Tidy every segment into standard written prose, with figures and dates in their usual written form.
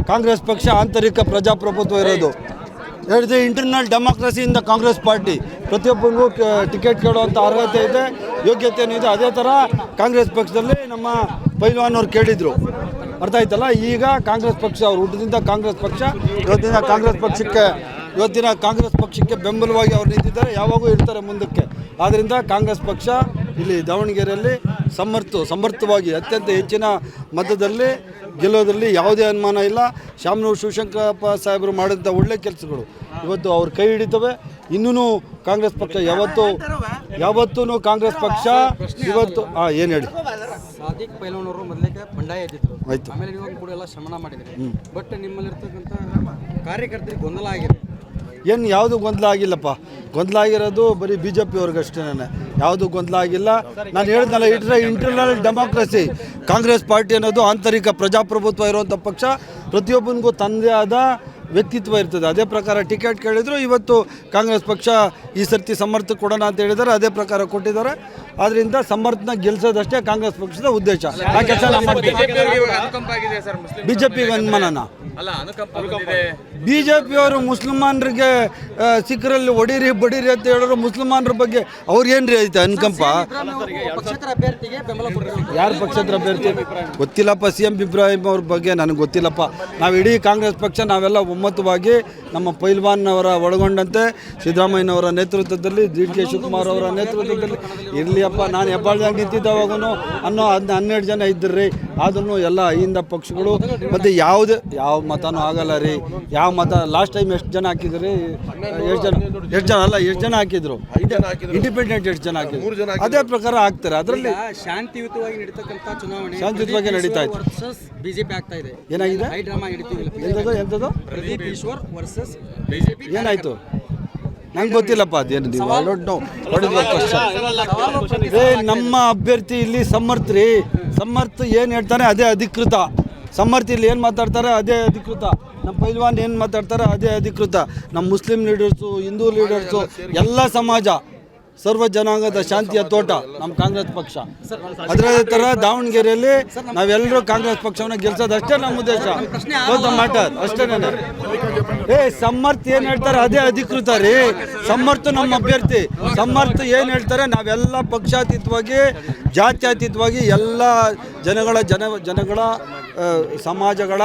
ಕಾಂಗ್ರೆಸ್ ಪಕ್ಷ ಆಂತರಿಕ ಪ್ರಜಾಪ್ರಭುತ್ವ ಇರೋದು. ಹೇಳಿದೆ ಇಂಟರ್ನಲ್ ಡೆಮಾಕ್ರಸಿಯಿಂದ ಕಾಂಗ್ರೆಸ್ ಪಾರ್ಟಿ ಪ್ರತಿಯೊಬ್ಬರಿಗೂ ಟಿಕೆಟ್ ಕೇಳುವಂಥ ಅರ್ಹತೆ ಇದೆ, ಯೋಗ್ಯತೆ ಇದೆ. ಅದೇ ಥರ ಕಾಂಗ್ರೆಸ್ ಪಕ್ಷದಲ್ಲಿ ನಮ್ಮ ಪೈಲ್ವಾನ್ ಅವ್ರು ಕೇಳಿದರು, ಅರ್ಥ ಆಯ್ತಲ್ಲ. ಈಗ ಕಾಂಗ್ರೆಸ್ ಪಕ್ಷ ಅವ್ರು ಹುಟ್ಟಿದಿಂದ ಕಾಂಗ್ರೆಸ್ ಪಕ್ಷ ಇವತ್ತಿನ ಕಾಂಗ್ರೆಸ್ ಪಕ್ಷಕ್ಕೆ ಬೆಂಬಲವಾಗಿ ಅವ್ರು ನಿಂತಿದ್ದಾರೆ, ಯಾವಾಗೂ ಇರ್ತಾರೆ ಮುಂದಕ್ಕೆ. ಆದ್ದರಿಂದ ಕಾಂಗ್ರೆಸ್ ಪಕ್ಷ ಇಲ್ಲಿ ದಾವಣಗೆರೆಯಲ್ಲಿ ಸಮರ್ಥವಾಗಿ ಅತ್ಯಂತ ಹೆಚ್ಚಿನ ಮತದಲ್ಲಿ ಗೆಲ್ಲೋದ್ರಲ್ಲಿ ಯಾವುದೇ ಅನುಮಾನ ಇಲ್ಲ. ಶಾಮನೂರು ಶಿವಶಂಕರಪ್ಪ ಸಾಹೇಬರು ಮಾಡಿದಂಥ ಒಳ್ಳೆ ಕೆಲಸಗಳು ಇವತ್ತು ಅವ್ರ ಕೈ ಹಿಡಿತವೆ. ಇನ್ನೂ ಕಾಂಗ್ರೆಸ್ ಪಕ್ಷ ಯಾವತ್ತೂ ಕಾಂಗ್ರೆಸ್ ಪಕ್ಷ ಇವತ್ತು ಏನು ಹೇಳಿ ಸಾದಿಕ್ ಪೈಲ್ವಾನ್ ಅವರು ಮೊದಲಿಗೆ ಬಂಡಾಯ ಎದ್ದಿದ್ರು, ಆಯ್ತು. ಆಮೇಲೆ ನೀವು ಕೂಡ ಎಲ್ಲ ಶ್ರಮಣ ಮಾಡಿದ್ರಿ. ಬಟ್ ನಿಮ್ಮಲ್ಲಿರ್ತಕ್ಕಂಥ ಕಾರ್ಯಕರ್ತರಿಗೆ ಗೊಂದಲ ಆಗಿದೆ. ಏನು ಯಾವುದು ಗೊಂದಲ ಆಗಿಲ್ಲಪ್ಪ. ಗೊಂದಲ ಆಗಿರೋದು ಬರೀ BJP ಅವ್ರಿಗಷ್ಟೇ, ಯಾವುದು ಗೊಂದಲ ಆಗಿಲ್ಲ. ನಾನು ಹೇಳಿದ್ನಲ್ಲ, ಇಂಟರ್ನಲ್ ಡೆಮಾಕ್ರಸಿ. ಕಾಂಗ್ರೆಸ್ ಪಾರ್ಟಿ ಅನ್ನೋದು ಆಂತರಿಕ ಪ್ರಜಾಪ್ರಭುತ್ವ ಇರುವಂಥ ಪಕ್ಷ. ಪ್ರತಿಯೊಬ್ಬನಿಗೂ ತನ್ನದೇ ಆದ ವ್ಯಕ್ತಿತ್ವ ಇರ್ತದೆ. ಅದೇ ಪ್ರಕಾರ ಟಿಕೆಟ್ ಕೇಳಿದ್ರು. ಇವತ್ತು ಕಾಂಗ್ರೆಸ್ ಪಕ್ಷ ಈ ಸರ್ತಿ ಸಮರ್ಥ ಕೊಡೋಣ ಅಂತ ಹೇಳಿದ್ದಾರೆ, ಅದೇ ಪ್ರಕಾರ ಕೊಟ್ಟಿದ್ದಾರೆ. ಆದ್ದರಿಂದ ಸಮರ್ಥನ ಗೆಲ್ಸೋದಷ್ಟೇ ಕಾಂಗ್ರೆಸ್ ಪಕ್ಷದ ಉದ್ದೇಶ. ಆ ಕೆಲಸ BJPಗೆ ಅನುಮಾನನ BJPಯವರು ಮುಸಲ್ಮಾನರಿಗೆ ಸಿಖ್ರಲ್ಲಿ ಹೊಡೀರಿ ಬಡೀರಿ ಅಂತ ಹೇಳಿದ್ರು. ಮುಸಲ್ಮಾನರ ಬಗ್ಗೆ ಅವ್ರಿಗೇನು ರೀ ಐತೆ ಅನುಕಂಪ? ಯಾರು ಪಕ್ಷೇತರ ಅಭ್ಯರ್ಥಿ ಗೊತ್ತಿಲ್ಲಪ್ಪ. CM ಇಬ್ರಾಹಿಂ ಅವ್ರ ಬಗ್ಗೆ ನನಗೆ ಗೊತ್ತಿಲ್ಲಪ್ಪ. ನಾವು ಇಡೀ ಕಾಂಗ್ರೆಸ್ ಪಕ್ಷ ನಾವೆಲ್ಲ ಒಮ್ಮತವಾಗಿ ನಮ್ಮ ಪೈಲ್ವಾನ್ ಅವರ ಒಳಗೊಂಡಂತೆ ಸಿದ್ದರಾಮಯ್ಯನವರ ನೇತೃತ್ವದಲ್ಲಿ, DK ಶಿವಕುಮಾರ್ ಅವರ ನೇತೃತ್ವದಲ್ಲಿ ಇರಲಿಯಪ್ಪ. ನಾನು ಹೆಬ್ಬಾಳ್ದಾಗ ನಿಂತಿದ್ದವಾಗೂ 12 ಜನ ಇದ್ದಿರ್ರಿ. ಆದ್ರೂ ಎಲ್ಲ ಹಿಂದ ಪಕ್ಷಗಳು ಮತ್ತು ಯಾವ ಮತನೂ ಆಗಲ್ಲ ರೀ. ಯಾವ ಮತ ಲಾಸ್ಟ್ ಟೈಮ್ ಎಷ್ಟು ಜನ ಹಾಕಿದ್ರಿ? ಎಷ್ಟು ಜನ ಹಾಕಿದ್ರು? ಇಂಡಿಪೆಂಡೆಂಟ್ ಎಷ್ಟು ಜನ ಹಾಕಿದ್ರು? ಅದೇ ಪ್ರಕಾರ ಹಾಕ್ತಾರೆ. ಅದರಲ್ಲಿ ಶಾಂತಿಯುತವಾಗಿ ನಡೀತಕ್ಕಂಥ ಚುನಾವಣೆ ಶಾಂತಿಯುತವಾಗಿ ನಡೀತಾ ಇತ್ತು. BJP ಆಗ್ತಾ ಇದೆ. ಏನಾಗಿದೆ? ಹೈ ಡ್ರಾಮಾ ನಡೀತಿಲ್ಲ. ಎಂಥದ್ದು ಪ್ರದೀಪ್ ಈಶ್ವರ್ ವರ್ಸಸ್ ಏನಾಯ್ತು? ನಂಗೆ ಗೊತ್ತಿಲ್ಲಪ್ಪ. ಅದೇನು ನೀವು ನಮ್ಮ ಅಭ್ಯರ್ಥಿ ಇಲ್ಲಿ ಸಮರ್ಥ ಏನು ಹೇಳ್ತಾನೆ ಅದೇ ಅಧಿಕೃತ. ಸಮರ್ಥ ಇಲ್ಲಿ ಏನು ಮಾತಾಡ್ತಾರೆ ಅದೇ ಅಧಿಕೃತ. ನಮ್ಮ ಪೈಲ್ವಾನ್ ಏನು ಮಾತಾಡ್ತಾರೆ ಅದೇ ಅಧಿಕೃತ. ನಮ್ಮ ಮುಸ್ಲಿಂ ಲೀಡರ್ಸು, ಹಿಂದೂ ಲೀಡರ್ಸು, ಎಲ್ಲ ಸಮಾಜ, ಸರ್ವ ಜನಾಂಗದ ಶಾಂತಿಯ ತೋಟ ನಮ್ಮ ಕಾಂಗ್ರೆಸ್ ಪಕ್ಷ. ಅದರ ಥರ ದಾವಣಗೆರೆಯಲ್ಲಿ ನಾವೆಲ್ಲರೂ ಕಾಂಗ್ರೆಸ್ ಪಕ್ಷವನ್ನು ಗೆಲ್ಸೋದಷ್ಟೇ ನಮ್ಮ ಉದ್ದೇಶ. ಮ್ಯಾಟರ್ ಅಷ್ಟೇ. ಸಮರ್ಥ ಏನು ಹೇಳ್ತಾರೆ ಅದೇ ಅಧಿಕೃತ ರೀ. ಸಮರ್ಥ ನಮ್ಮ ಅಭ್ಯರ್ಥಿ. ಸಮರ್ಥ ಏನು ಹೇಳ್ತಾರೆ ನಾವೆಲ್ಲ ಪಕ್ಷಾತೀತವಾಗಿ, ಜಾತ್ಯತೀತವಾಗಿ ಎಲ್ಲ ಜನಗಳ ಸಮಾಜಗಳ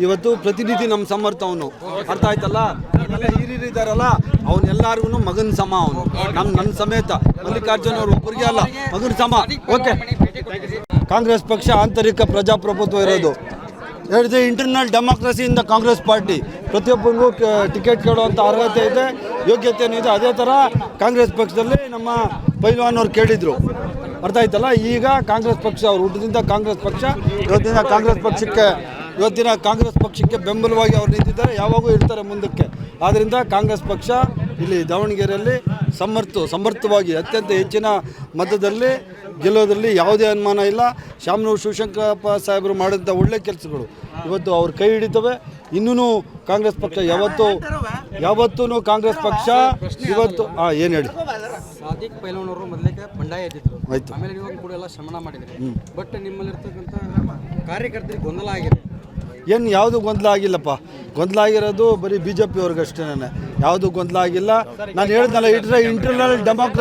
ಇವತ್ತು ಪ್ರತಿನಿಧಿ ನಮ್ಮ ಸಮರ್ಥ. ಅವನು ಅರ್ಥ ಆಯ್ತಲ್ಲ. ಹಿರಿಯರಿದ್ದಾರಲ್ಲ ಅವನ್ನೆಲ್ಲರಿಗೂ ಮಗನ ಸಮ. ಅವನು ನನ್ನ ಸಮೇತ ಮಲ್ಲಿಕಾರ್ಜುನ ಅವರು ಒಬ್ಬರಿಗೆ ಅಲ್ಲ, ಮಗನ ಸಮ. ಓಕೆ. ಕಾಂಗ್ರೆಸ್ ಪಕ್ಷ ಆಂತರಿಕ ಪ್ರಜಾಪ್ರಭುತ್ವ ಇರೋದು. ಹೇಳಿದೆ ಇಂಟರ್ನಲ್ ಡೆಮಾಕ್ರಸಿಯಿಂದ ಕಾಂಗ್ರೆಸ್ ಪಾರ್ಟಿ ಪ್ರತಿಯೊಬ್ಬರಿಗೂ ಟಿಕೆಟ್ ಕೇಳುವಂಥ ಅರ್ಹತೆ ಇದೆ, ಯೋಗ್ಯತೆ ಇದೆ. ಅದೇ ಥರ ಕಾಂಗ್ರೆಸ್ ಪಕ್ಷದಲ್ಲಿ ನಮ್ಮ ಪೈಲ್ವಾನ್ ಅವ್ರು ಕೇಳಿದರು, ಅರ್ಥ ಆಯ್ತಲ್ಲ. ಈಗ ಕಾಂಗ್ರೆಸ್ ಪಕ್ಷ ಅವ್ರು ಹುಟ್ಟಿದಿಂದ ಕಾಂಗ್ರೆಸ್ ಪಕ್ಷ ಇವತ್ತಿನ ಕಾಂಗ್ರೆಸ್ ಪಕ್ಷಕ್ಕೆ ಬೆಂಬಲವಾಗಿ ಅವ್ರು ನಿಂತಿದ್ದಾರೆ, ಯಾವಾಗೂ ಇರ್ತಾರೆ ಮುಂದಕ್ಕೆ. ಆದ್ದರಿಂದ ಕಾಂಗ್ರೆಸ್ ಪಕ್ಷ ಇಲ್ಲಿ ದಾವಣಗೆರೆಯಲ್ಲಿ ಸಮರ್ಥವಾಗಿ ಅತ್ಯಂತ ಹೆಚ್ಚಿನ ಮತದಲ್ಲಿ ಗೆಲ್ಲೋದ್ರಲ್ಲಿ ಯಾವುದೇ ಅನುಮಾನ ಇಲ್ಲ. ಶಾಮನೂರು ಶಿವಶಂಕರಪ್ಪ ಸಾಹೇಬರು ಮಾಡಿದಂಥ ಒಳ್ಳೆ ಕೆಲಸಗಳು ಇವತ್ತು ಅವ್ರ ಕೈ ಹಿಡಿತವೆ. ಇನ್ನೂ ಕಾಂಗ್ರೆಸ್ ಪಕ್ಷ ಯಾವತ್ತೂ ಕಾಂಗ್ರೆಸ್ ಪಕ್ಷ ಇವತ್ತು ಏನು ಹೇಳಿ ಸಾದಿಕ್ ಪೈಲ್ವಾನ್ ಅವರು ಮೊದಲಿಗೆ ಬಂಡಾಯ ಎದ್ದಿದ್ರು, ಆಯ್ತು. ಆಮೇಲೆ ನೀವು ಕೂಡ ಎಲ್ಲ ಶ್ರಮಣ ಮಾಡಿದ್ರಿ. ಬಟ್ ನಿಮ್ಮಲ್ಲಿರ್ತಕ್ಕಂಥ ಕಾರ್ಯಕರ್ತರಿಗೆ ಗೊಂದಲ ಆಗಿದೆ. ಏನು ಯಾವುದು ಗೊಂದಲ ಆಗಿಲ್ಲಪ್ಪ. ಗೊಂದಲ ಆಗಿರೋದು ಬರೀ BJP ಅವ್ರಿಗಷ್ಟೇ, ಯಾವುದು ಗೊಂದಲ ಆಗಿಲ್ಲ. ನಾನು ಹೇಳಿದ್ನಲ್ಲ, ಇಂಟರ್ನಲ್ ಡೆಮಾಕ್ರಸಿ.